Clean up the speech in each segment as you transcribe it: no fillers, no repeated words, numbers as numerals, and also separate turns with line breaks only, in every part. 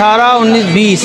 18 19 20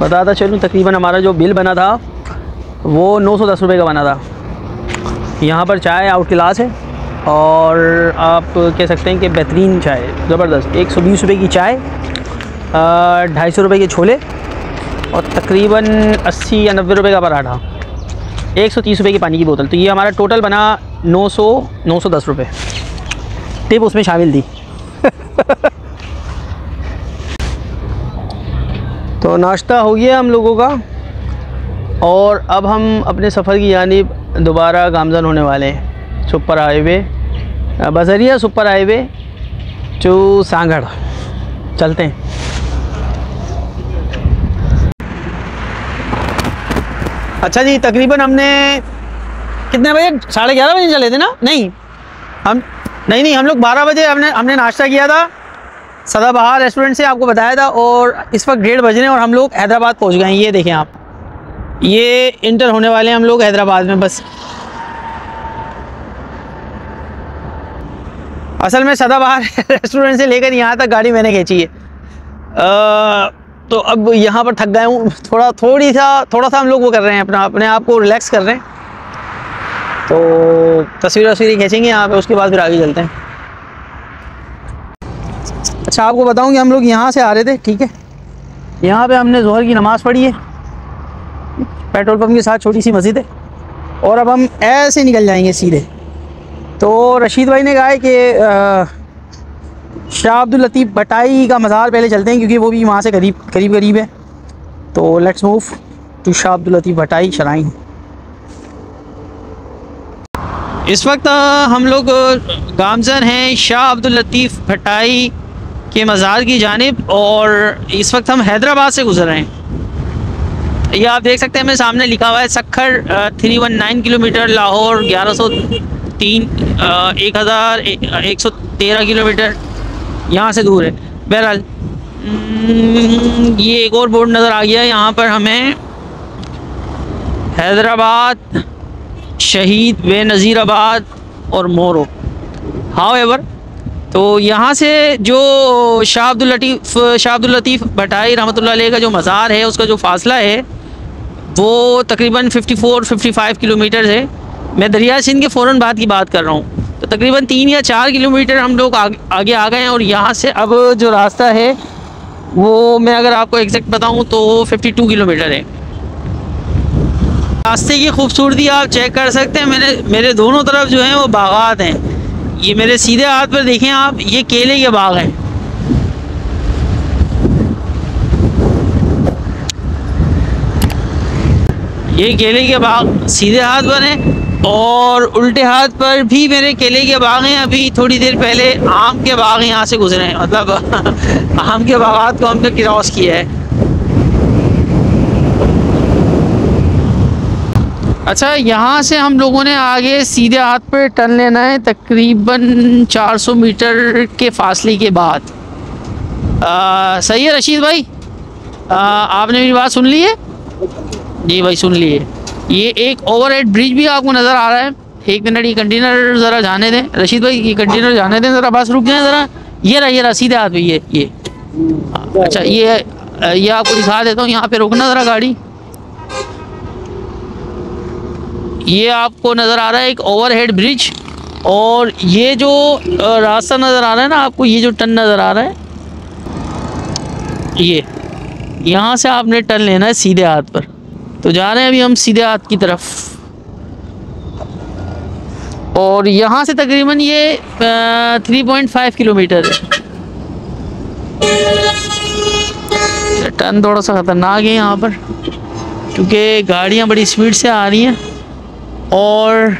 बताता चलूँ तकरीबन हमारा जो बिल बना था वो 910 रुपये का बना था। यहाँ पर चाय आउट क्लास है और आप कह सकते हैं कि बेहतरीन चाय है, ज़बरदस्त। 120 रुपये की चाय, 250 रुपये के छोले और तकरीबन 80 या 90 रुपये का पराठा, 130 रुपये की पानी की बोतल। तो ये हमारा टोटल बना 910 रुपये, टिप उसमें शामिल थी। तो नाश्ता हो गया हम लोगों का और अब हम अपने सफ़र की जानिब दोबारा गामज़न होने वाले हैं। Super highway, Bajariya super highway to Sangad चलते हैं। अच्छा जी, तकरीबन हमने कितने बजे, 11:30 बजे चले थे ना? नहीं, हम लोग 12 बजे हमने नाश्ता किया था सदाबहार रेस्टोरेंट से, आपको बताया था। और इस वक्त 1:30 बज रहे हैं और हम लोग हैदराबाद पहुंच गए हैं। ये देखें आप, ये इंटर होने वाले हैं हम लोग हैदराबाद में। बस असल में सदाबहार रेस्टोरेंट से लेकर यहाँ तक गाड़ी मैंने खींची है। तो अब यहाँ पर थक गए हूँ, थोड़ा सा हम लोग वो कर रहे हैं, अपने आप को रिलैक्स कर रहे हैं। तो तस्वीरें खींचेंगे यहाँ पे, उसके बाद फिर आगे चलते हैं। अच्छा, आपको बताऊँ कि हम लोग यहाँ से आ रहे थे, ठीक है। यहाँ पे हमने ज़ोहर की नमाज़ पढ़ी है, पेट्रोल पंप के साथ छोटी सी मस्जिद है, और अब हम ऐसे निकल जाएंगे सीधे। तो रशीद भाई ने कहा है कि शाह अब्दुल लतीफ़ भटाई का मज़ार पहले चलते हैं, क्योंकि वो भी वहाँ से करीब है। तो let's move to Shah Abdul Latif Bhitai shrine. इस वक्त हम लोग गामज़न हैं शाह अब्दुल लतीफ़ भटाई के मज़ार की जानिब, और इस वक्त हम हैदराबाद से गुज़र रहे हैं। ये आप देख सकते हैं, मेरे सामने लिखा हुआ है सक्खर 319 किलोमीटर, लाहौर 1103, 1113 किलोमीटर यहाँ से दूर है। बहरहाल ये एक और बोर्ड नज़र आ गया है यहाँ पर हमें, हैदराबाद, शहीद बेनज़ीराबाद और मोरो। हाउएवर, तो यहाँ से जो शाह अब्दुल लतीफ़ भटाई रहमतुल्लाह अलैह का जो मज़ार है, उसका जो फासला है वो तकरीबन 54-55 किलोमीटर है। मैं दरिया सिंध के फ़ौरन बाद की बात कर रहा हूँ। तो तकरीबन 3 या 4 किलोमीटर हम लोग आगे आ गए हैं, और यहाँ से अब जो रास्ता है वो मैं अगर आपको एग्जैक्ट बताऊँ तो 52 किलोमीटर है। रास्ते की खूबसूरती आप चेक कर सकते हैं। मेरे दोनों तरफ जो हैं वो बागात हैं। ये मेरे सीधे हाथ पर देखें आप, ये केले के बाग हैं। ये केले के बाग सीधे हाथ पर हैं, और उल्टे हाथ पर भी मेरे केले के बाग हैं। अभी थोड़ी देर पहले आम के बाग यहाँ से गुजरे हैं, मतलब आम के बागात को हमने क्रॉस किया है। अच्छा, यहाँ से हम लोगों ने आगे सीधे हाथ पर टर्न लेना है, तकरीबन 400 मीटर के फासले के बाद। सही है रशीद भाई, आपने मेरी बात सुन ली है? जी भाई, सुन ली है। ये एक ओवरहेड ब्रिज भी आपको नज़र आ रहा है। एक मिनट, ये कंटेनर ज़रा जाने दें रशीद भाई, ये कंटेनर जाने दें ज़रा, बस रुक जाए ज़रा। ये रहा सीधे हाथ पे ये। अच्छा, ये आपको दिखा देता हूँ, यहाँ पे रुकना ज़रा गाड़ी। ये आपको नज़र आ रहा है एक ओवरहेड ब्रिज, और ये जो रास्ता नज़र आ रहा है ना आपको, ये जो टर्न नज़र आ रहा है, ये यहाँ से आपने टर्न लेना है सीधे हाथ पर। तो जा रहे हैं अभी हम सीधे हाथ की तरफ, और यहाँ से तकरीबन ये 3.5 किलोमीटर है। टर्न थोड़ा सा ख़तरनाक है यहाँ पर, क्योंकि गाड़ियाँ बड़ी स्पीड से आ रही हैं। और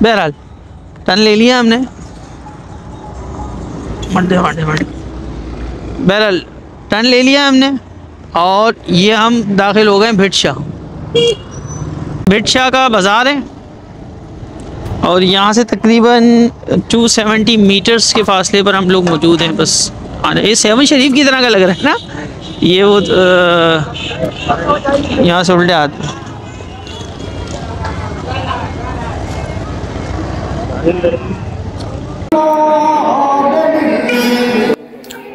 बहरहाल टर्न ले लिया हमने, बहरहाल टर्न ले लिया हमने, और ये हम दाखिल हो गए भिट शाह का बाज़ार है, और यहाँ से तकरीबन 270 मीटर्स के फासले पर हम लोग मौजूद हैं। बस ये 7 शरीफ की तरह का लग रहा है ना, ये वो यहाँ से उल्टे हाथ।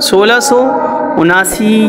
1679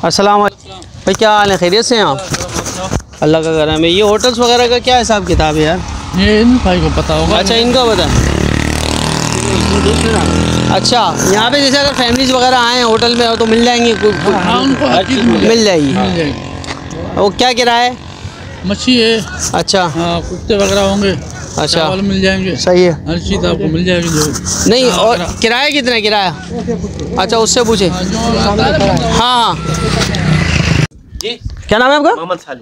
अस्सलाम वालेकुम भाई, क्या हाल है, खैरियत से हैं आप? अल्लाह का करम है। ये होटल्स वगैरह का क्या हिसाब किताब है यार?
ये इन भाई को पता होगा।
अच्छा, इनका पता है। अच्छा, यहाँ पे जैसे अगर फैमिलीज वगैरह आए होटल में तो मिल जाएंगी?
हाँ, उनको हर चीज़
मिल जाएगी। वो क्या किराया है?
मच्छी है।
अच्छा,
हाँ, कुत्ते वगैरह होंगे।
अच्छा,
चावल मिल जाएंगे।
सही है।
हर चीज़ आपको मिल जाएगी। जो
नहीं, और किराया कितना है किराया? अच्छा, उससे पूछे। हाँ
जी,
क्या नाम है आपका?
मोहम्मद साले।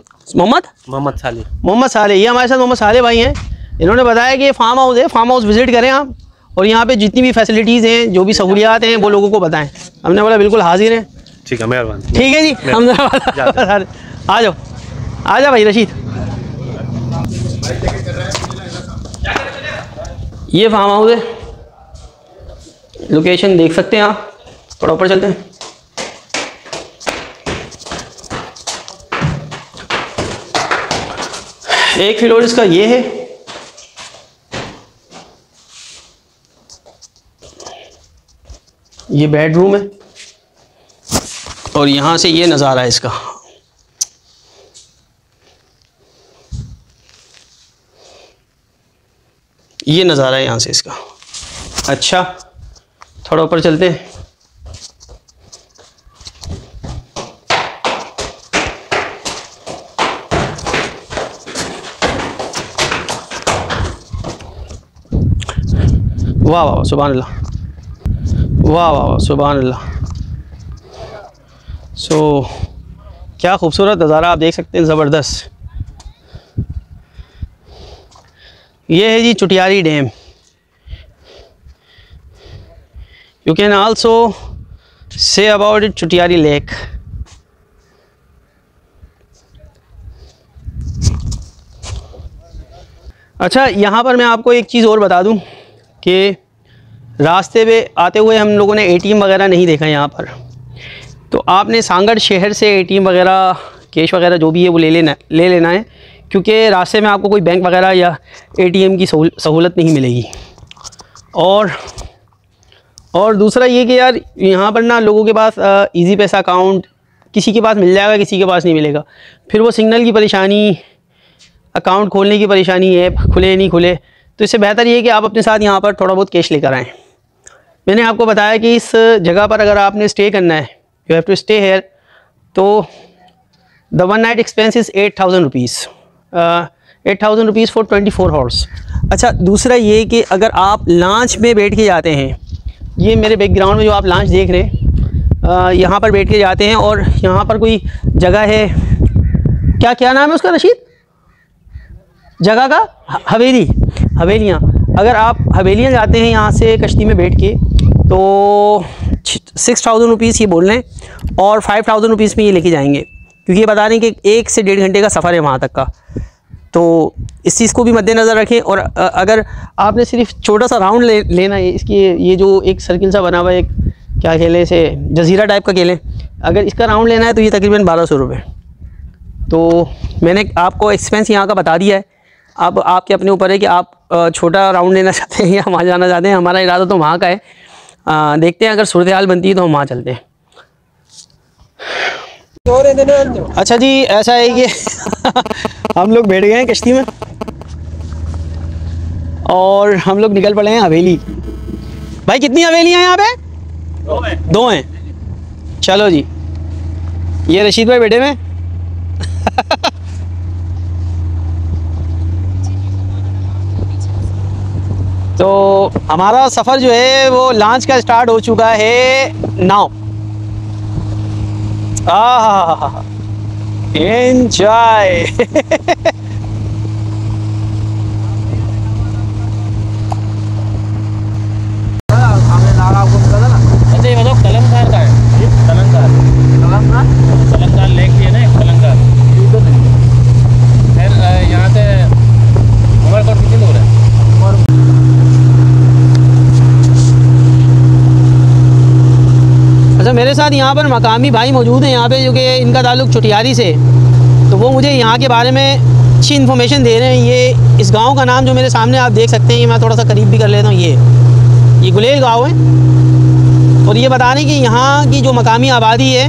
मोहम्मद साले। ये हमारे साथ मोहम्मद साले भाई हैं। इन्होंने बताया कि ये फार्म हाउस है, फार्म हाउस विजिट करें आप, और यहाँ पे जितनी भी फैसिलिटीज़ हैं, जो भी सहूलियात हैं, वो लोगों को बताएं। हमने बोला बिल्कुल हाजिर हैं।
ठीक है, मेहरबानी।
ठीक है जी, हम आ जाओ, आ जाओ भाई रशीद। ये फार्म हाउस है, लोकेशन देख सकते हैं आप। थोड़ा ऊपर चलते हैं। एक फ्लोर इसका ये है, ये बेडरूम है, और यहाँ से ये नज़ारा है इसका। ये नज़ारा है यहाँ से इसका। अच्छा, थोड़ा ऊपर चलते हैं। वाह वाह सुभान अल्लाह, वाह वाह वाह सुभान अल्लाह। क्या खूबसूरत नज़ारा आप देख सकते हैं, ज़बरदस्त। ये है जी Chotiari dam. You can also say about it Chotiari lake. अच्छा, यहाँ पर मैं आपको एक चीज़ और बता दूँ कि रास्ते पे आते हुए हम लोगों ने एटीएम वगैरह नहीं देखा यहाँ पर। तो आपने सांगड़ शहर से एटीएम वगैरह, कैश वगैरह जो भी है वो ले लेना है, क्योंकि रास्ते में आपको कोई बैंक वगैरह या एटीएम की सहूलत नहीं मिलेगी। और दूसरा ये कि यार यहाँ पर ना लोगों के पास इजी पैसा अकाउंट किसी के पास मिल जाएगा, किसी के पास नहीं मिलेगा। फिर वो सिग्नल की परेशानी, अकाउंट खोलने की परेशानी, ऐप खुले नहीं खुले। तो इससे बेहतर ये है कि आप अपने साथ यहाँ पर थोड़ा बहुत कैश लेकर आएँ। मैंने आपको बताया कि इस जगह पर अगर आपने स्टे करना है, you have to stay here, तो the one night expense is 8,000 rupees, 8,000 rupees for 24 hours. अच्छा, दूसरा ये कि अगर आप लॉन्च में बैठ के जाते हैं, ये मेरे बैकग्राउंड में जो आप लॉन्च देख रहे हैं, यहाँ पर बैठ के जाते हैं, और यहाँ पर कोई जगह है, क्या नाम है उसका रशीद, जगह का? हवेलियाँ। अगर आप हवेलियाँ जाते हैं यहाँ से कश्ती में बैठ के, तो 6,000 रुपीज़ ये बोल रहे हैं, और 5,000 रुपीज़ में ये लेके जाएंगे, क्योंकि ये बता रहे हैं कि 1 से 1.5 घंटे का सफ़र है वहाँ तक का। तो इस चीज़ को भी मद्देनज़र रखें। और अगर आपने सिर्फ छोटा सा राउंड लेना है, इसकी ये जो एक सर्किल सा बना हुआ है, एक क्या खेलें इसे, जजीरा टाइप का खेलें, अगर इसका राउंड लेना है तो ये तकरीबन 1,200 रुपये। तो मैंने आपको एक्सपेंस यहाँ का बता दिया है। अब आपके अपने ऊपर है कि आप छोटा राउंड लेना चाहते हैं या वहाँ जाना चाहते हैं। हमारा इरादा तो वहाँ का है। देखते हैं, अगर सूरत हाल बनती है तो हम वहाँ चलते हैं। अच्छा जी, ऐसा है कि हम लोग बैठ गए हैं कश्ती में और हम लोग निकल पड़े हैं हवेली। भाई कितनी हवेलियाँ हैं यहाँ पे? 2 हैं। चलो जी, ये रशीद भाई बैठे हुए हैं। तो हमारा सफ़र जो है वो लॉन्च का स्टार्ट हो चुका है नाउ। एंजॉय।
अच्छा, ये बताओ कलंकार का है? कलंकार लेक भी है ना, कलंकार। फिर यहाँ से उमरकोट कितनी दूर है?
अच्छा, मेरे साथ यहाँ पर मकामी भाई मौजूद हैं यहाँ पे, जो कि इनका ताल्लुक़ चुटियारी से, तो वो मुझे यहाँ के बारे में अच्छी इन्फॉर्मेशन दे रहे हैं। ये इस गांव का नाम जो मेरे सामने आप देख सकते हैं, ये मैं थोड़ा सा करीब भी कर लेता हूँ, ये गुलेल गांव है। और ये बता रहे हैं कि यहाँ की जो मकामी आबादी है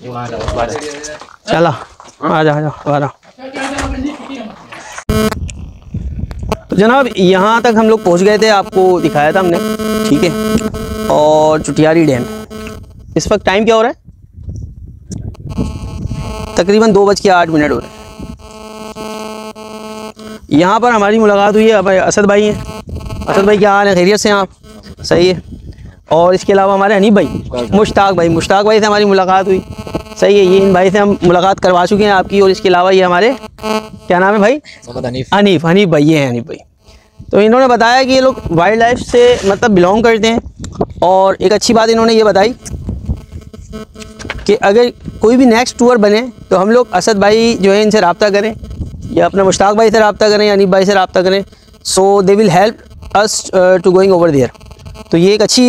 चला आ जा। तो जनाब यहाँ तक हम लोग पहुँच गए थे, आपको दिखाया था हमने, ठीक है। और चुटियारी डैम, इस वक्त टाइम क्या हो रहा है? तकरीबन 2:08 हो रहे हैं। यहाँ पर हमारी मुलाकात हुई है, असद भाई हैं। असद भाई क्या हाल है, खैरियत से हैं आप? सही है। और इसके अलावा हमारे हनीफ भाई, मुश्ताक भाई से हमारी मुलाकात हुई, सही है। ये इन भाई से हम मुलाकात करवा चुके हैं आपकी। और इसके अलावा ये हमारे, क्या नाम है भाई? हनीफ भाई, ये हैं हनीफ भाई। तो इन्होंने बताया कि ये लोग वाइल्ड लाइफ से मतलब बिलोंग करते हैं। और एक अच्छी बात इन्होंने ये बताई कि अगर कोई भी नेक्स्ट टूर बने तो हम लोग असद भाई जो है इनसे रब्ता करें, या अपने मुश्ताक भाई से रब्ता करें, या हनीफ भाई से रब्ता करें, so they will help us to going over there. तो ये एक अच्छी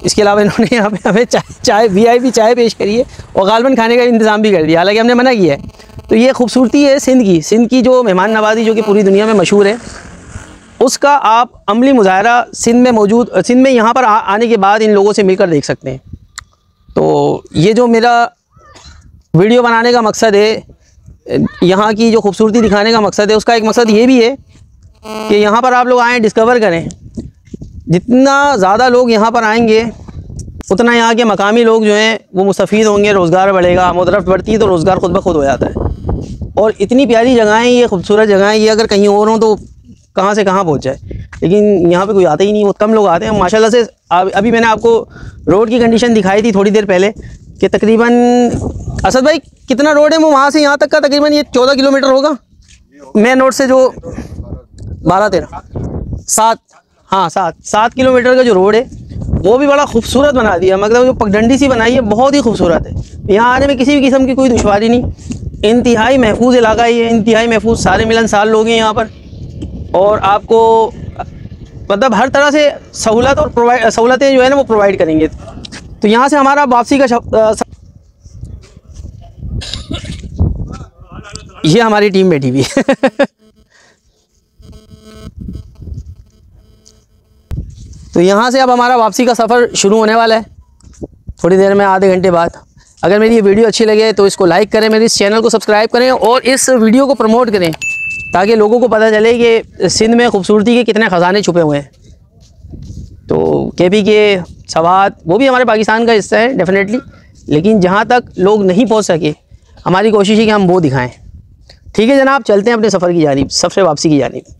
इसके अलावा इन्होंने यहाँ पे हमें चाय VIP चाय पेश करी है, और गालबन खाने का इंतज़ाम भी कर दिया, हालांकि हमने मना किया है। तो ये खूबसूरती है सिंध की जो मेहमान नवाज़ी जो कि पूरी दुनिया में मशहूर है, उसका आप अमली मुज़ाहरा सिंध में यहाँ पर आने के बाद इन लोगों से मिलकर देख सकते हैं। तो ये जो मेरा वीडियो बनाने का मकसद है, यहाँ की जो खूबसूरती दिखाने का मकसद है, उसका एक मकसद ये भी है कि यहाँ पर आप लोग आएँ, डिस्कवर करें। जितना ज़्यादा लोग यहाँ पर आएंगे उतना यहाँ के मकामी लोग जो हैं वो मुस्तफ़ीद होंगे, रोज़गार बढ़ेगा। आमद-ओ-रफ़्त बढ़ती है तो रोज़गार खुद ब खुद हो जाता है। और इतनी प्यारी जगहें, ये खूबसूरत जगहें, ये अगर कहीं और हों तो कहाँ से कहाँ पहुँच जाए, लेकिन यहाँ पे कोई आता ही नहीं, बहुत कम लोग आते हैं माशाल्लाह से। अभी मैंने आपको रोड की कंडीशन दिखाई थी थोड़ी देर पहले कि तकरीबन, असद भाई कितना रोड है वो वहाँ से यहाँ तक का? तकरीबन ये 14 किलोमीटर होगा मेन रोड से, जो 7 किलोमीटर का जो रोड है वो भी बड़ा खूबसूरत बना दिया। मतलब जो पगडंडी सी बनाई है बहुत ही खूबसूरत है। यहाँ आने में किसी भी किस्म की कोई दुश्वारी नहीं। इंतहाई महफूज इलाका है ये, इंतहाई महफूज, सारे मिलनसार लोग हैं यहाँ पर। और आपको मतलब हर तरह से सहूलत और सहूलतें जो है ना वो प्रोवाइड करेंगे। तो यहाँ से हमारा वापसी का ये हमारी टीम बैठी हुई है। तो यहाँ से अब हमारा वापसी का सफ़र शुरू होने वाला है थोड़ी देर में, आधे घंटे बाद। अगर मेरी ये वीडियो अच्छी लगे तो इसको लाइक करें, मेरे इस चैनल को सब्सक्राइब करें, और इस वीडियो को प्रमोट करें ताकि लोगों को पता चले कि सिंध में खूबसूरती के कितने ख़जाने छुपे हुए हैं। तो KPK, सवात, वो भी हमारे पाकिस्तान का हिस्सा है डेफिनेटली, लेकिन जहाँ तक लोग नहीं पहुँच सके हमारी कोशिश है कि हम वो दिखाएँ। ठीक है जनाब, चलते हैं अपने सफ़र की जानिब, सबसे वापसी की जानिब।